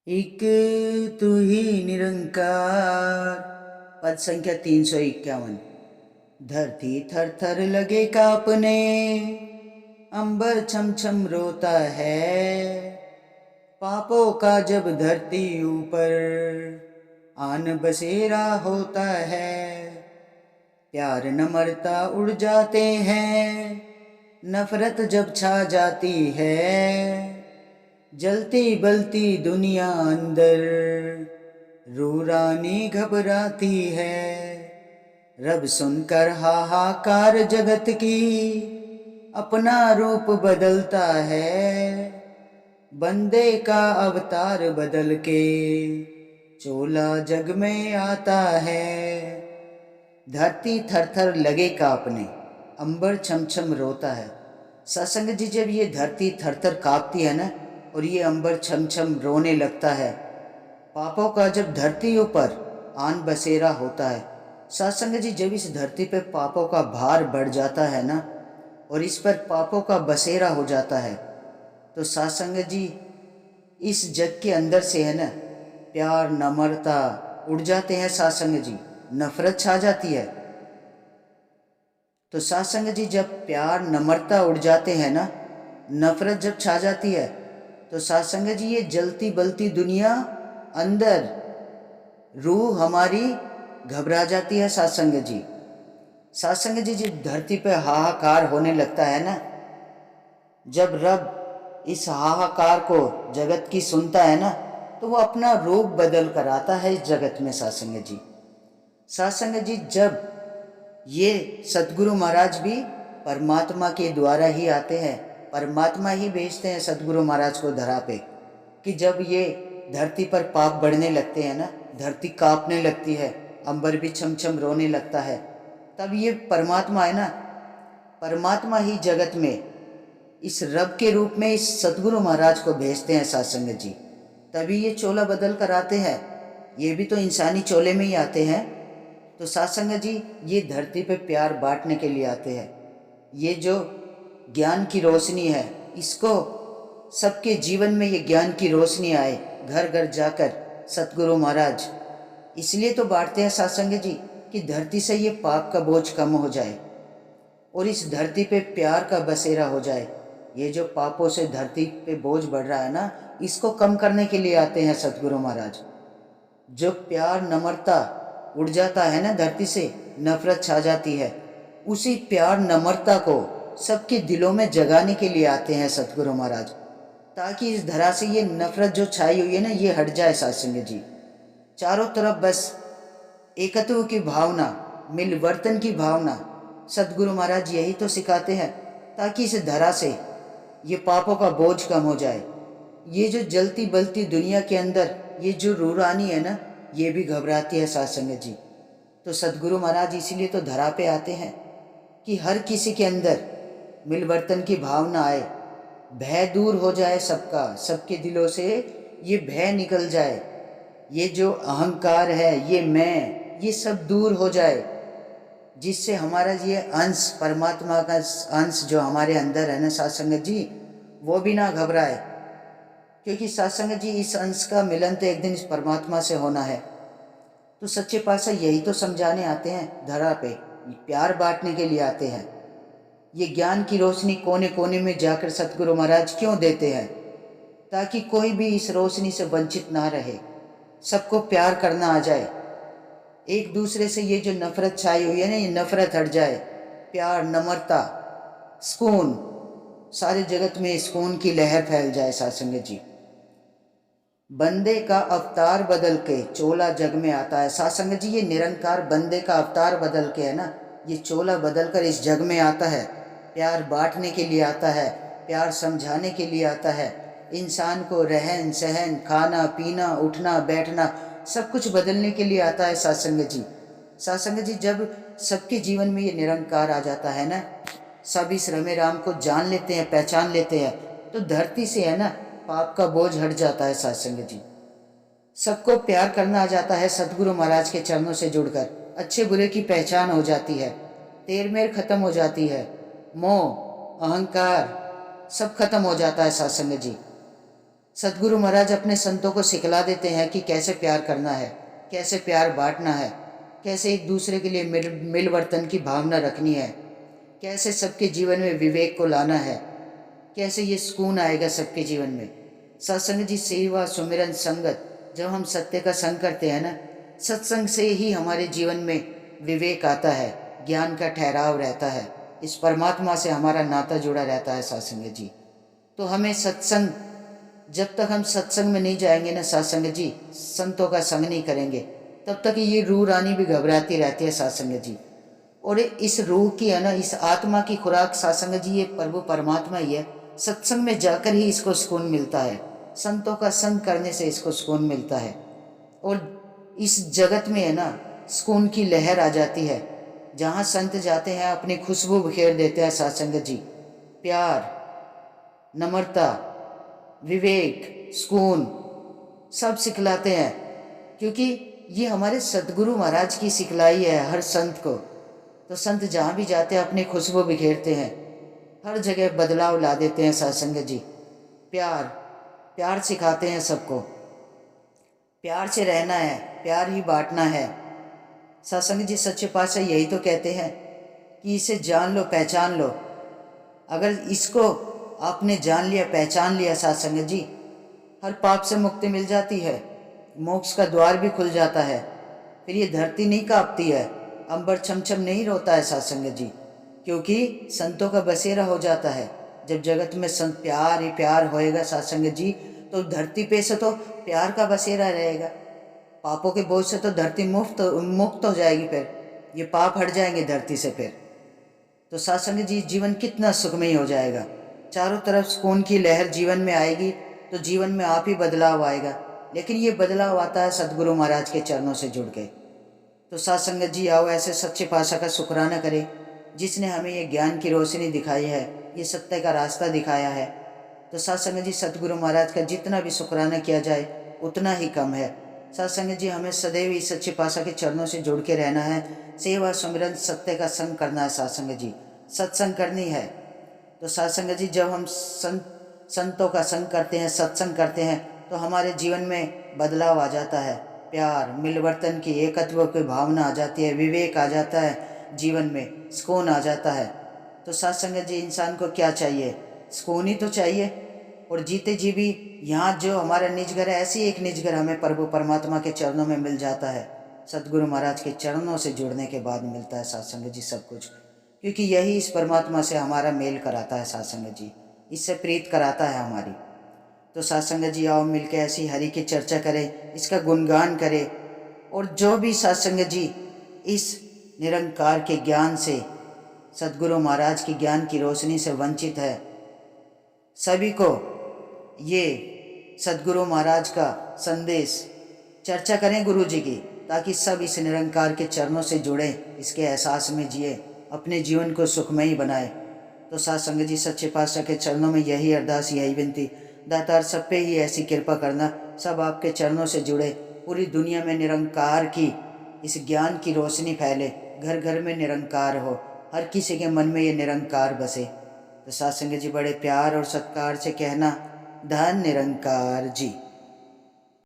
एक तू ही निरंकार। पद संख्या 351। धरती थर थर लगे कांपने, अंबर छम छम रोता है। पापों का जब धरती ऊपर आन बसेरा होता है। प्यार न मरता उड़ जाते हैं, नफरत जब छा जाती है। जलती बलती दुनिया अंदर रूरानी घबराती है। रब सुनकर हाहाकार जगत की अपना रूप बदलता है। बंदे का अवतार बदल के चोला जग में आता है। धरती थर थर लगे कांपने, अंबर छम छम रोता है। सत्संग जी, जब ये धरती थर थर कांपती है ना, और ये अंबर छम छम रोने लगता है, पापों का जब धरती ऊपर आन बसेरा होता है। सत्संग जी, जब इस धरती पे पापों का भार बढ़ जाता है ना, और इस पर पापों का बसेरा हो जाता है, तो सत्संग जी इस जग के अंदर से है ना, प्यार नम्रता उड़ जाते हैं। सत्संग जी, नफरत छा जाती है। तो सत्संग जी, जब प्यार नम्रता उड़ जाते हैं ना, नफरत जब छा जाती है, तो सत्संग जी ये जलती बलती दुनिया अंदर रूह हमारी घबरा जाती है। सत्संग जी, सत्संग जी जब धरती पे हाहाकार होने लगता है ना, जब रब इस हाहाकार को जगत की सुनता है ना, तो वो अपना रूप बदल कर आता है इस जगत में। सत्संग जी, सत्संग जी जब ये सतगुरु महाराज भी परमात्मा के द्वारा ही आते हैं, परमात्मा ही भेजते हैं सतगुरु महाराज को धरा पे, कि जब ये धरती पर पाप बढ़ने लगते हैं ना, धरती कांपने लगती है, अंबर भी छम छम रोने लगता है, तब ये परमात्मा है ना, परमात्मा ही जगत में इस रब के रूप में इस सतगुरु महाराज को भेजते हैं। सत्संग जी, तभी ये चोला बदल कर आते हैं। ये भी तो इंसानी चोले में ही आते हैं। तो सत्संग जी ये धरती पे प्यार बांटने के लिए आते हैं। ये जो ज्ञान की रोशनी है, इसको सबके जीवन में ये ज्ञान की रोशनी आए, घर घर जाकर सतगुरु महाराज इसलिए तो बांटते हैं सत्संग जी, कि धरती से ये पाप का बोझ कम हो जाए और इस धरती पे प्यार का बसेरा हो जाए। ये जो पापों से धरती पे बोझ बढ़ रहा है ना, इसको कम करने के लिए आते हैं सतगुरु महाराज। जो प्यार नम्रता उड़ जाता है ना धरती से, नफरत छा जाती है, उसी प्यार नम्रता को सबके दिलों में जगाने के लिए आते हैं सतगुरु महाराज, ताकि इस धरा से ये नफरत जो छाई हुई है ना, ये हट जाए। सत्संग जी, चारों तरफ बस एकत्व की भावना, मिलवर्तन की भावना, सतगुरु महाराज यही तो सिखाते हैं, ताकि इस धरा से ये पापों का बोझ कम हो जाए। ये जो जलती बलती दुनिया के अंदर ये जो रूरानी है ना, ये भी घबराती है। सत्संग जी, तो सतगुरु महाराज इसीलिए तो धरा पे आते हैं, कि हर किसी के अंदर मिलवर्तन की भावना आए, भय दूर हो जाए सबका, सबके दिलों से ये भय निकल जाए, ये जो अहंकार है, ये मैं, ये सब दूर हो जाए, जिससे हमारा ये अंश, परमात्मा का अंश जो हमारे अंदर है ना सत्संग जी, वो भी ना घबराए। क्योंकि सत्संग जी इस अंश का मिलन तो एक दिन इस परमात्मा से होना है। तो सच्चे पातशाह यही तो समझाने आते हैं धरा पे, प्यार बांटने के लिए आते हैं। ये ज्ञान की रोशनी कोने कोने में जाकर सतगुरु महाराज क्यों देते हैं? ताकि कोई भी इस रोशनी से वंचित ना रहे, सबको प्यार करना आ जाए, एक दूसरे से ये जो नफरत छाई हुई है ना, ये नफरत हट जाए। प्यार नम्रता सुकून, सारे जगत में सुकून की लहर फैल जाए। सत्संग जी, बंदे का अवतार बदल के चोला जग में आता है। सत्संग जी, ये निरंकार बंदे का अवतार बदल के है ना, ये चोला बदल कर इस जग में आता है, प्यार बांटने के लिए आता है, प्यार समझाने के लिए आता है, इंसान को रहन सहन, खाना पीना, उठना बैठना सब कुछ बदलने के लिए आता है। सत्संग जी, सत्संग जी जब सबके जीवन में ये निरंकार आ जाता है ना, सब इस रमे राम को जान लेते हैं, पहचान लेते हैं, तो धरती से है ना पाप का बोझ हट जाता है। सत्संग जी, सबको प्यार करना आ जाता है, सतगुरु महाराज के चरणों से जुड़कर अच्छे बुरे की पहचान हो जाती है, तेर मेर खत्म हो जाती है, मोह अहंकार सब खत्म हो जाता है। सत्संग जी, सदगुरु महाराज अपने संतों को सिखला देते हैं कि कैसे प्यार करना है, कैसे प्यार बांटना है, कैसे एक दूसरे के लिए मिलवर्तन की भावना रखनी है, कैसे सबके जीवन में विवेक को लाना है, कैसे ये सुकून आएगा सबके जीवन में। सत्संग जी, सेवा, सुमिरन, संगत, जब हम सत्य का संग करते हैं ना, सत्संग से ही हमारे जीवन में विवेक आता है, ज्ञान का ठहराव रहता है, इस परमात्मा से हमारा नाता जुड़ा रहता है सत्संग जी। तो हमें सत्संग, जब तक हम सत्संग में नहीं जाएंगे ना सत्संग जी, संतों का संग नहीं करेंगे, तब तक ये रूह रानी भी घबराती रहती है सत्संग जी। और इस रूह की है ना, इस आत्मा की खुराक सत्संग जी ये प्रभु परमात्मा ही है। सत्संग में जाकर ही इसको सुकून मिलता है, संतों का संग करने से इसको सुकून मिलता है। और इस जगत में है ना, सुकून की लहर आ जाती है। जहाँ संत जाते हैं अपनी खुशबू बिखेर देते हैं सत्संग जी। प्यार, नम्रता, विवेक, सुकून सब सिखलाते हैं, क्योंकि ये हमारे सदगुरु महाराज की सिखलाई है हर संत को। तो संत जहाँ भी जाते हैं अपनी खुशबू बिखेरते हैं, हर जगह बदलाव ला देते हैं सत्संग जी। प्यार, प्यार सिखाते हैं सबको, प्यार से रहना है, प्यार ही बांटना है। सत्संग जी सच्चे पातशाह यही तो कहते हैं कि इसे जान लो, पहचान लो। अगर इसको आपने जान लिया, पहचान लिया सत्संग जी, हर पाप से मुक्ति मिल जाती है, मोक्ष का द्वार भी खुल जाता है। फिर ये धरती नहीं कांपती है, अंबर छमछम नहीं रोता है सत्संग जी, क्योंकि संतों का बसेरा हो जाता है। जब जगत में संत प्यार ही प्यार होएगा सत्संग जी, तो धरती पे से तो प्यार का बसेरा रहेगा। पापों के बोझ से तो धरती मुक्त हो जाएगी, फिर ये पाप हट जाएंगे धरती से। फिर तो सत्संग जी जीवन कितना सुखमय हो जाएगा। चारों तरफ सुकून की लहर जीवन में आएगी, तो जीवन में आप ही बदलाव आएगा। लेकिन ये बदलाव आता है सदगुरु महाराज के चरणों से जुड़ के। तो सत्संग जी आओ ऐसे सच्चे पातशाह का शुक्राना करें, जिसने हमें ये ज्ञान की रोशनी दिखाई है, ये सत्य का रास्ता दिखाया है। तो सत्संग जी सदगुरु महाराज का जितना भी शुक्राना किया जाए उतना ही कम है। सत्संग जी हमें सदैव इस सच्चे पातशाह के चरणों से जुड़ के रहना है। सेवा, सुमिरन, सत्य का संग करना है सत्संग जी, सत्संग करनी है। तो सत्संग जी जब हम संतों का संग करते हैं, सत्संग करते हैं, तो हमारे जीवन में बदलाव आ जाता है। प्यार, मिलवर्तन की, एकत्व की भावना आ जाती है, विवेक आ जाता है, जीवन में सुकून आ जाता है। तो सत्संग जी इंसान को क्या चाहिए? सुकून ही तो चाहिए। और जीते जी भी यहाँ जो हमारा निज घर है, ऐसी एक निज घर हमें प्रभु परमात्मा के चरणों में मिल जाता है। सदगुरु महाराज के चरणों से जुड़ने के बाद मिलता है सत्संग जी सब कुछ, क्योंकि यही इस परमात्मा से हमारा मेल कराता है सत्संग जी, इससे प्रीत कराता है हमारी। तो सत्संग जी आओ मिलकर ऐसी हरि की चर्चा करें, इसका गुणगान करें। और जो भी सत्संग जी इस निरंकार के ज्ञान से, सदगुरु महाराज की ज्ञान की रोशनी से वंचित है, सभी को ये सदगुरु महाराज का संदेश चर्चा करें गुरु जी की, ताकि सब इस निरंकार के चरणों से जुड़े, इसके एहसास में जिए, अपने जीवन को सुखमयी बनाए। तो सत्संग जी सच्चे पातशाह के चरणों में यही अरदास, यही विनती, दातार सब पे ही ऐसी कृपा करना, सब आपके चरणों से जुड़े, पूरी दुनिया में निरंकार की इस ज्ञान की रोशनी फैले, घर घर में निरंकार हो, हर किसी के मन में ये निरंकार बसे। तो सत्संग जी बड़े प्यार और सत्कार से कहना, धन निरंकार जी।